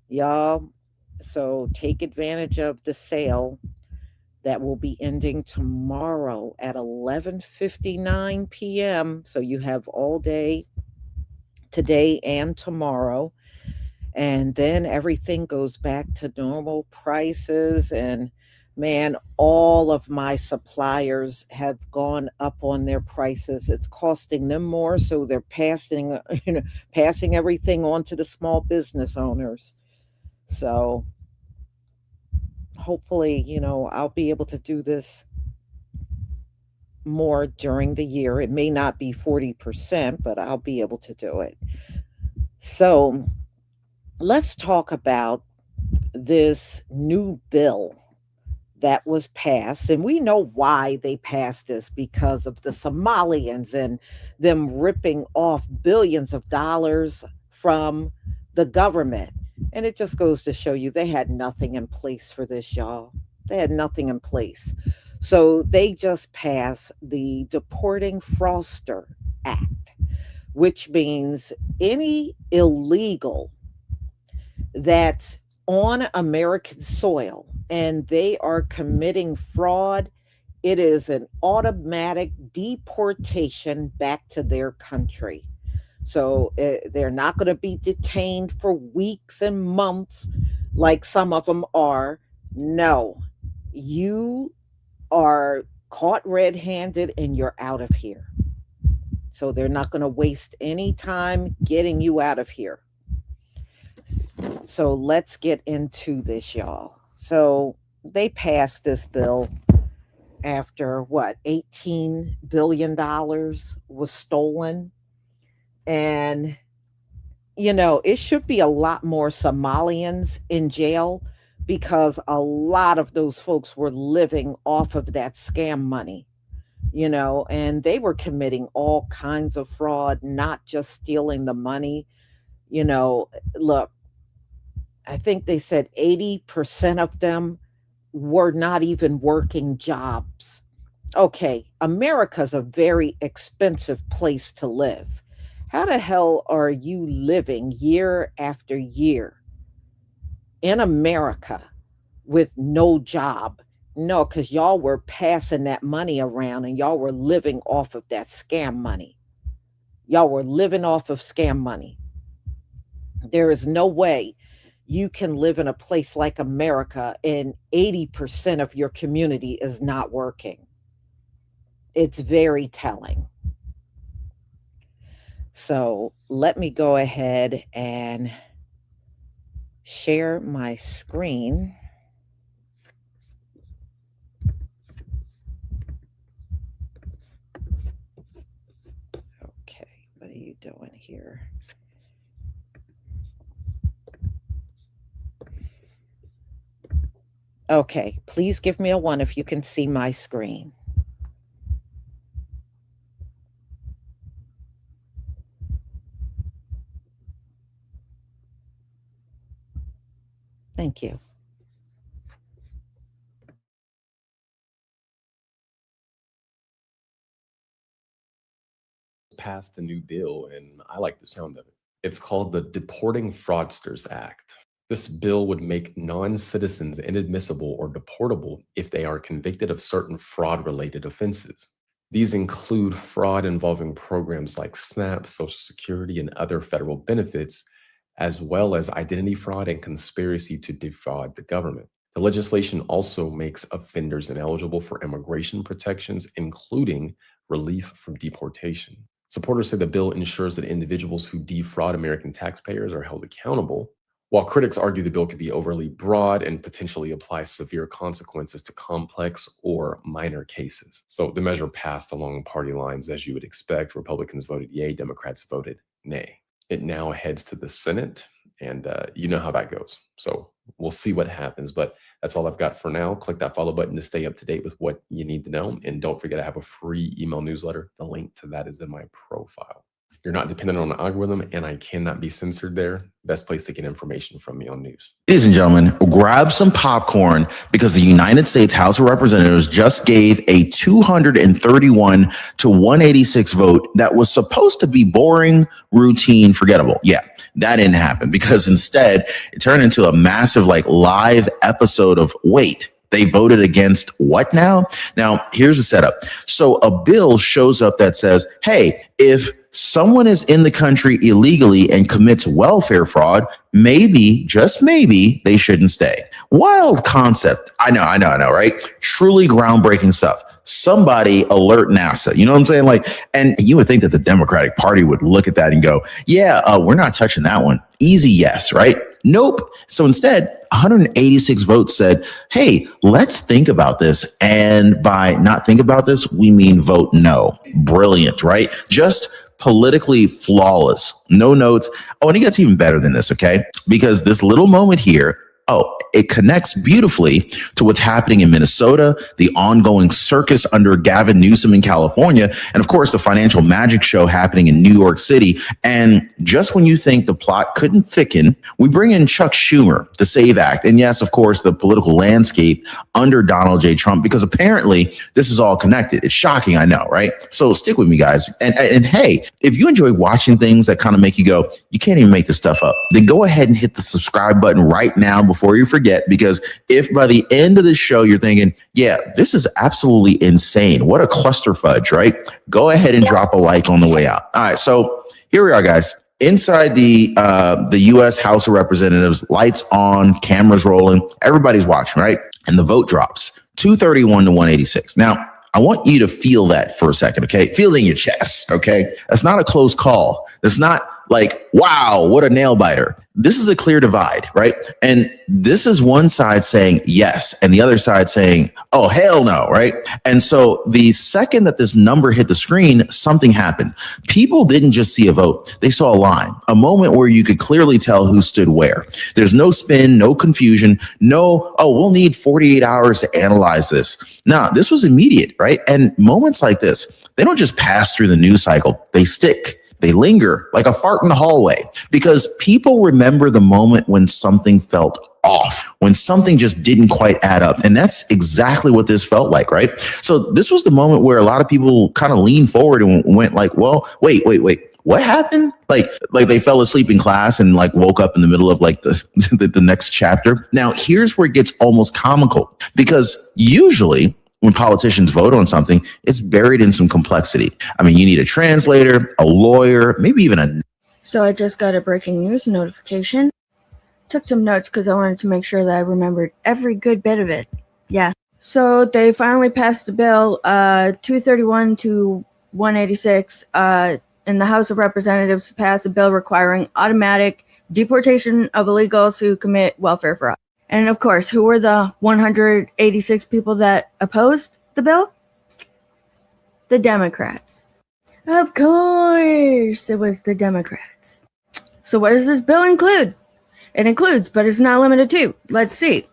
y'all. So take advantage of the sale that will be ending tomorrow at 11:59 p.m. So you have all day today and tomorrow, and then everything goes back to normal prices. And man, all of my suppliers have gone up on their prices. It's costing them more, so they're passing passing everything on to the small business owners. So hopefully, I'll be able to do this more during the year. It may not be 40%, but I'll be able to do it. So let's talk about this new bill that was passed. And we know why they passed this, because of the Somalians and them ripping off billions of dollars from the government. And it just goes to show you they had nothing in place for this, y'all. They had nothing in place. So they just passed the Deporting Fraudster Act, which means any illegal that's on American soil and they are committing fraud, it is an automatic deportation back to their country. So they're not going to be detained for weeks and months like some of them are. No, you are caught red handed and you're out of here. So they're not going to waste any time getting you out of here. So let's get into this, y'all. So they passed this bill after what, $18 billion was stolen. And, it should be a lot more Somalians in jail, because a lot of those folks were living off of that scam money, and they were committing all kinds of fraud, not just stealing the money. Look, I think they said 80% of them were not even working jobs. Okay, America's a very expensive place to live. How the hell are you living year after year in America with no job? No, because y'all were passing that money around and y'all were living off of that scam money. Y'all were living off of scam money. There is no way you can live in a place like America and 80% of your community is not working. It's very telling. So let me go ahead and share my screen. Okay, what are you doing here? Okay, please give me a one if you can see my screen. Thank you. Passed a new bill, and I like the sound of it. It's called the Deporting Fraudsters Act. This bill would make non citizens inadmissible or deportable if they are convicted of certain fraud related offenses. These include fraud involving programs like SNAP, Social Security, and other federal benefits, as well as identity fraud and conspiracy to defraud the government. The legislation also makes offenders ineligible for immigration protections, including relief from deportation. Supporters say the bill ensures that individuals who defraud American taxpayers are held accountable, while critics argue the bill could be overly broad and potentially apply severe consequences to complex or minor cases. So the measure passed along party lines, as you would expect. Republicans voted yay, Democrats voted nay. It now heads to the Senate, and you know how that goes. So we'll see what happens. But that's all I've got for now. Click that follow button to stay up to date with what you need to know. And don't forget, I have a free email newsletter. The link to that is in my profile. You're not dependent on an algorithm, and I cannot be censored there. Best place to get information from me on news. Ladies and gentlemen, grab some popcorn because the United States House of Representatives just gave a 231 to 186 vote that was supposed to be boring, routine, forgettable. Yeah, that didn't happen because instead it turned into a massive live episode of wait. They voted against what now? Now, here's the setup. So a bill shows up that says, hey, if someone is in the country illegally and commits welfare fraud, maybe, just maybe, they shouldn't stay. Wild concept. I know, right? Truly groundbreaking stuff. Somebody alert NASA. You know what I'm saying? And you would think that the Democratic Party would look at that and go, yeah, we're not touching that one. Easy yes, right? Nope. So instead, 186 votes said, hey, let's think about this. And by not think about this, we mean vote no. Brilliant, right? Just politically flawless. No notes. Oh, and it gets even better than this, okay? Because this little moment here, it connects beautifully to what's happening in Minnesota, the ongoing circus under Gavin Newsom in California, and of course, the financial magic show happening in New York City. And just when you think the plot couldn't thicken, we bring in Chuck Schumer, the SAVE Act, and yes, of course, the political landscape under Donald J. Trump, because apparently this is all connected. It's shocking, I know, right? So stick with me, guys. And hey, if you enjoy watching things that kind of make you go, you can't even make this stuff up, then go ahead and hit the subscribe button right now before you forget, because if by the end of the show you're thinking, yeah, this is absolutely insane, what a cluster fudge, right? Go ahead and drop a like on the way out. All right, so here we are, guys. Inside the U.S. House of Representatives, lights on, cameras rolling, everybody's watching, right? And the vote drops 231 to 186. Now, I want you to feel that for a second, okay? Feel it in your chest, okay? That's not a close call. That's not wow, what a nail biter. This is a clear divide, right? And this is one side saying yes, and the other side saying, oh, hell no, right? And so the second that this number hit the screen, something happened. People didn't just see a vote. They saw a line, a moment where you could clearly tell who stood where. There's no spin, no confusion, no, we'll need 48 hours to analyze this. No, this was immediate, right? And moments like this, they don't just pass through the news cycle. They stick. They linger like a fart in the hallway because people remember the moment when something felt off, when something just didn't quite add up. And that's exactly what this felt like, right? So this was the moment where a lot of people kind of leaned forward and went well, wait, what happened? Like they fell asleep in class and woke up in the middle of the next chapter. Now, here's where it gets almost comical, because usually when politicians vote on something, it's buried in some complexity. I mean, you need a translator, a lawyer, maybe even a... So I just got a breaking news notification. Took some notes because I wanted to make sure that I remembered every good bit of it. Yeah. So they finally passed the bill, 231 to 186, in the House of Representatives to pass a bill requiring automatic deportation of illegals who commit welfare fraud. And of course, who were the 186 people that opposed the bill? The Democrats. Of course, it was the Democrats. So what does this bill include? It includes, but it's not limited to, let's see.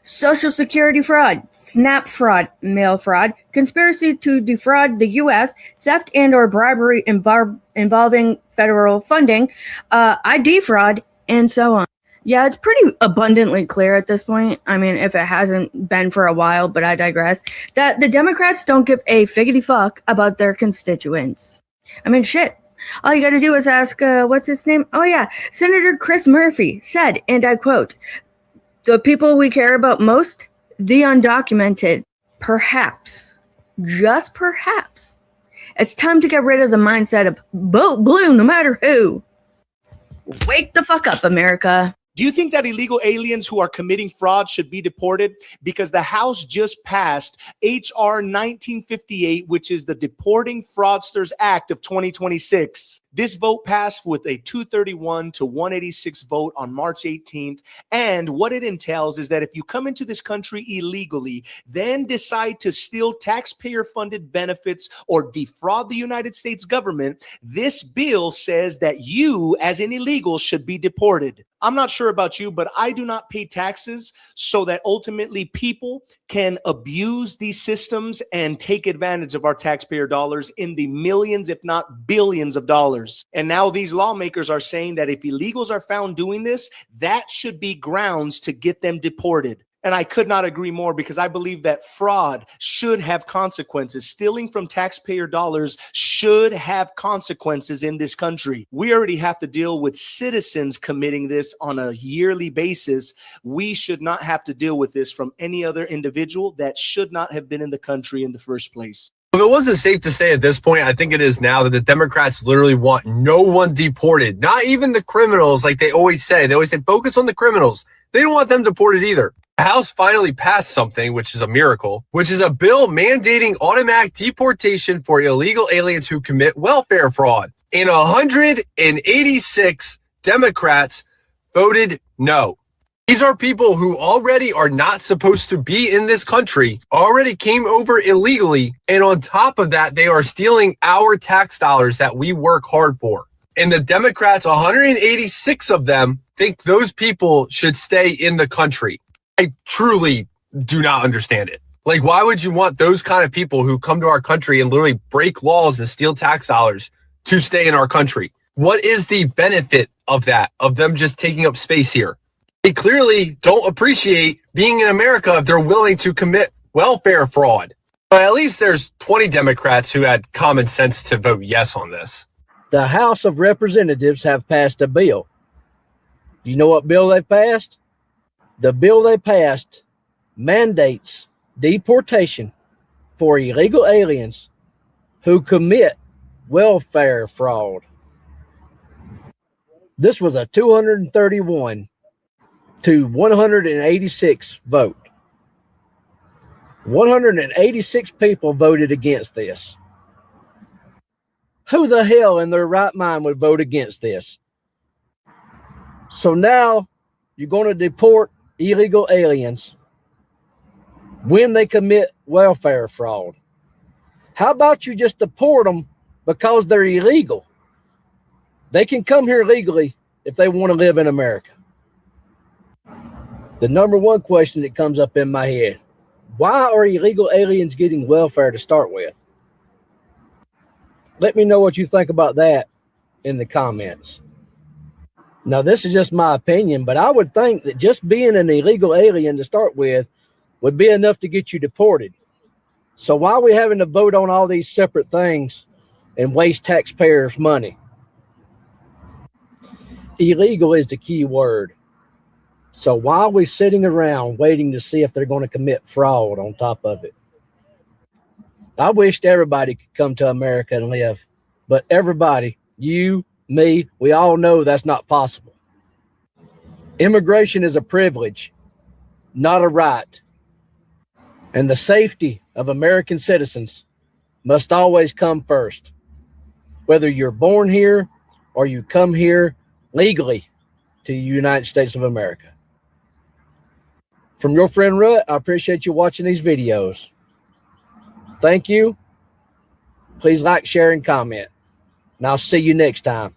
Social Security fraud, SNAP fraud, mail fraud, conspiracy to defraud the U.S., theft and or bribery involving federal funding, ID fraud, and so on. Yeah, it's pretty abundantly clear at this point. I mean, if it hasn't been for a while, but I digress, that the Democrats don't give a figgity fuck about their constituents. I mean, shit. All you gotta do is ask, what's his name? Oh yeah, Senator Chris Murphy said, and I quote, "The people we care about most, the undocumented. Perhaps, just perhaps, it's time to get rid of the mindset of vote blue no matter who. Wake the fuck up, America." Do you think that illegal aliens who are committing fraud should be deported? Because the House just passed H.R. 1958, which is the Deporting Fraudsters Act of 2026. This vote passed with a 231 to 186 vote on March 18th. And what it entails is that if you come into this country illegally, then decide to steal taxpayer-funded benefits or defraud the United States government, this bill says that you, as an illegal, should be deported. I'm not sure about you, but I do not pay taxes so that ultimately people can abuse these systems and take advantage of our taxpayer dollars in the millions, if not billions of dollars. And now these lawmakers are saying that if illegals are found doing this, that should be grounds to get them deported. And I could not agree more, because I believe that fraud should have consequences. Stealing from taxpayer dollars should have consequences in this country. We already have to deal with citizens committing this on a yearly basis. We should not have to deal with this from any other individual that should not have been in the country in the first place. If it wasn't safe to say at this point, I think it is now, that the Democrats literally want no one deported, not even the criminals like they always say. They always say focus on the criminals. They don't want them deported either. The House finally passed something, which is a miracle, which is a bill mandating automatic deportation for illegal aliens who commit welfare fraud. And 186 Democrats voted no. These are people who already are not supposed to be in this country, already came over illegally, and on top of that, they are stealing our tax dollars that we work hard for. And the Democrats, 186 of them, think those people should stay in the country. I truly do not understand it. Like, why would you want those kind of people who come to our country and literally break laws and steal tax dollars to stay in our country? What is the benefit of that, of them just taking up space here? They clearly don't appreciate being in America if they're willing to commit welfare fraud. But at least there's 20 Democrats who had common sense to vote yes on this. The House of Representatives have passed a bill. You know what bill they passed? The bill they passed mandates deportation for illegal aliens who commit welfare fraud. This was a 231 to 186 vote. 186 people voted against this. Who the hell in their right mind would vote against this? So now you're going to deport illegal aliens when they commit welfare fraud. How about you just deport them because they're illegal? They can come here legally if they want to live in America. The number one question that comes up in my head, why are illegal aliens getting welfare to start with? Let me know what you think about that in the comments. Now, this is just my opinion, but I would think that just being an illegal alien to start with would be enough to get you deported. So why are we having to vote on all these separate things and waste taxpayers' money? Illegal is the key word. So why are we sitting around waiting to see if they're going to commit fraud on top of it? I wished everybody could come to America and live, but everybody, you, me, we all know that's not possible. Immigration is a privilege, not a right. And the safety of American citizens must always come first. Whether you're born here or you come here legally to the United States of America. From your friend Rut, I appreciate you watching these videos. Thank you. Please like, share, and comment. And I'll see you next time.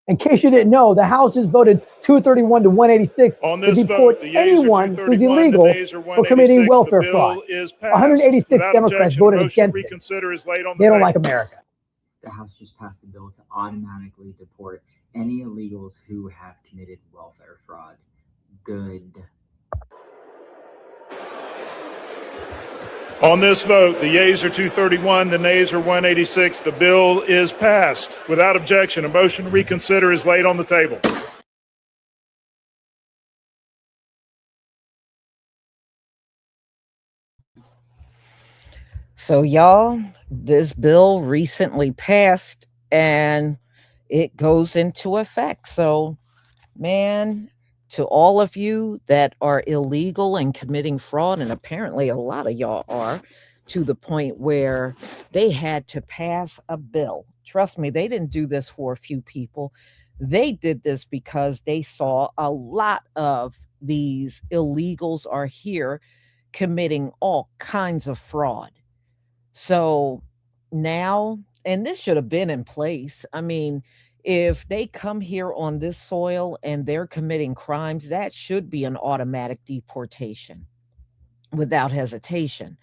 In case you didn't know, the House just voted 231 to 186 to deport anyone who's illegal for committing welfare fraud. 186 Democrats voted against it. They don't like America. The House just passed a bill to automatically deport any illegals who have committed welfare fraud. Good. On this vote, the yeas are 231, the nays are 186. The bill is passed. Without objection, a motion to reconsider is laid on the table. So, y'all, this bill recently passed and it goes into effect. So, man, to all of you that are illegal and committing fraud, and apparently a lot of y'all are, to the point where they had to pass a bill. Trust me, they didn't do this for a few people. They did this because they saw a lot of these illegals are here committing all kinds of fraud. So now, and this should have been in place. I mean, If they come here on this soil and they're committing crimes, that should be an automatic deportation without hesitation.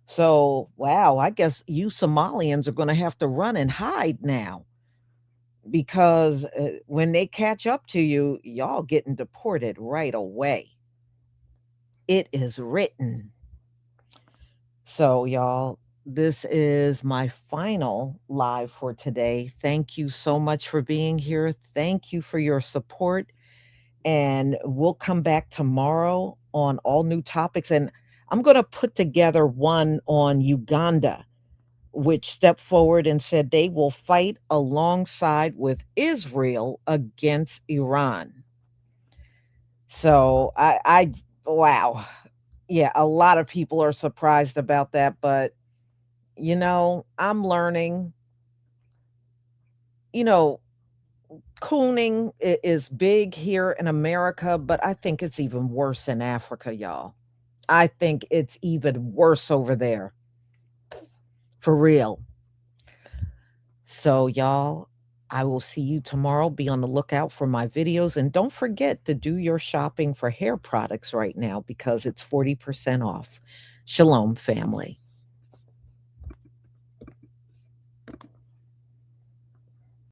So, wow, I guess you Somalians are going to have to run and hide now because when they catch up to you, y'all getting deported right away. It is written. So, y'all, this is my final live for today. Thank you so much for being here. Thank you for your support. And we'll come back tomorrow on all new topics. And I'm going to put together one on Uganda, which stepped forward and said they will fight alongside with Israel against Iran. So wow. Yeah, a lot of people are surprised about that, but I'm learning, you know, cooning is big here in America, but I think it's even worse in Africa, y'all. I think it's even worse over there. For real. So, y'all, I will see you tomorrow. Be on the lookout for my videos. And don't forget to do your shopping for hair products right now because it's 40% off. Shalom, family.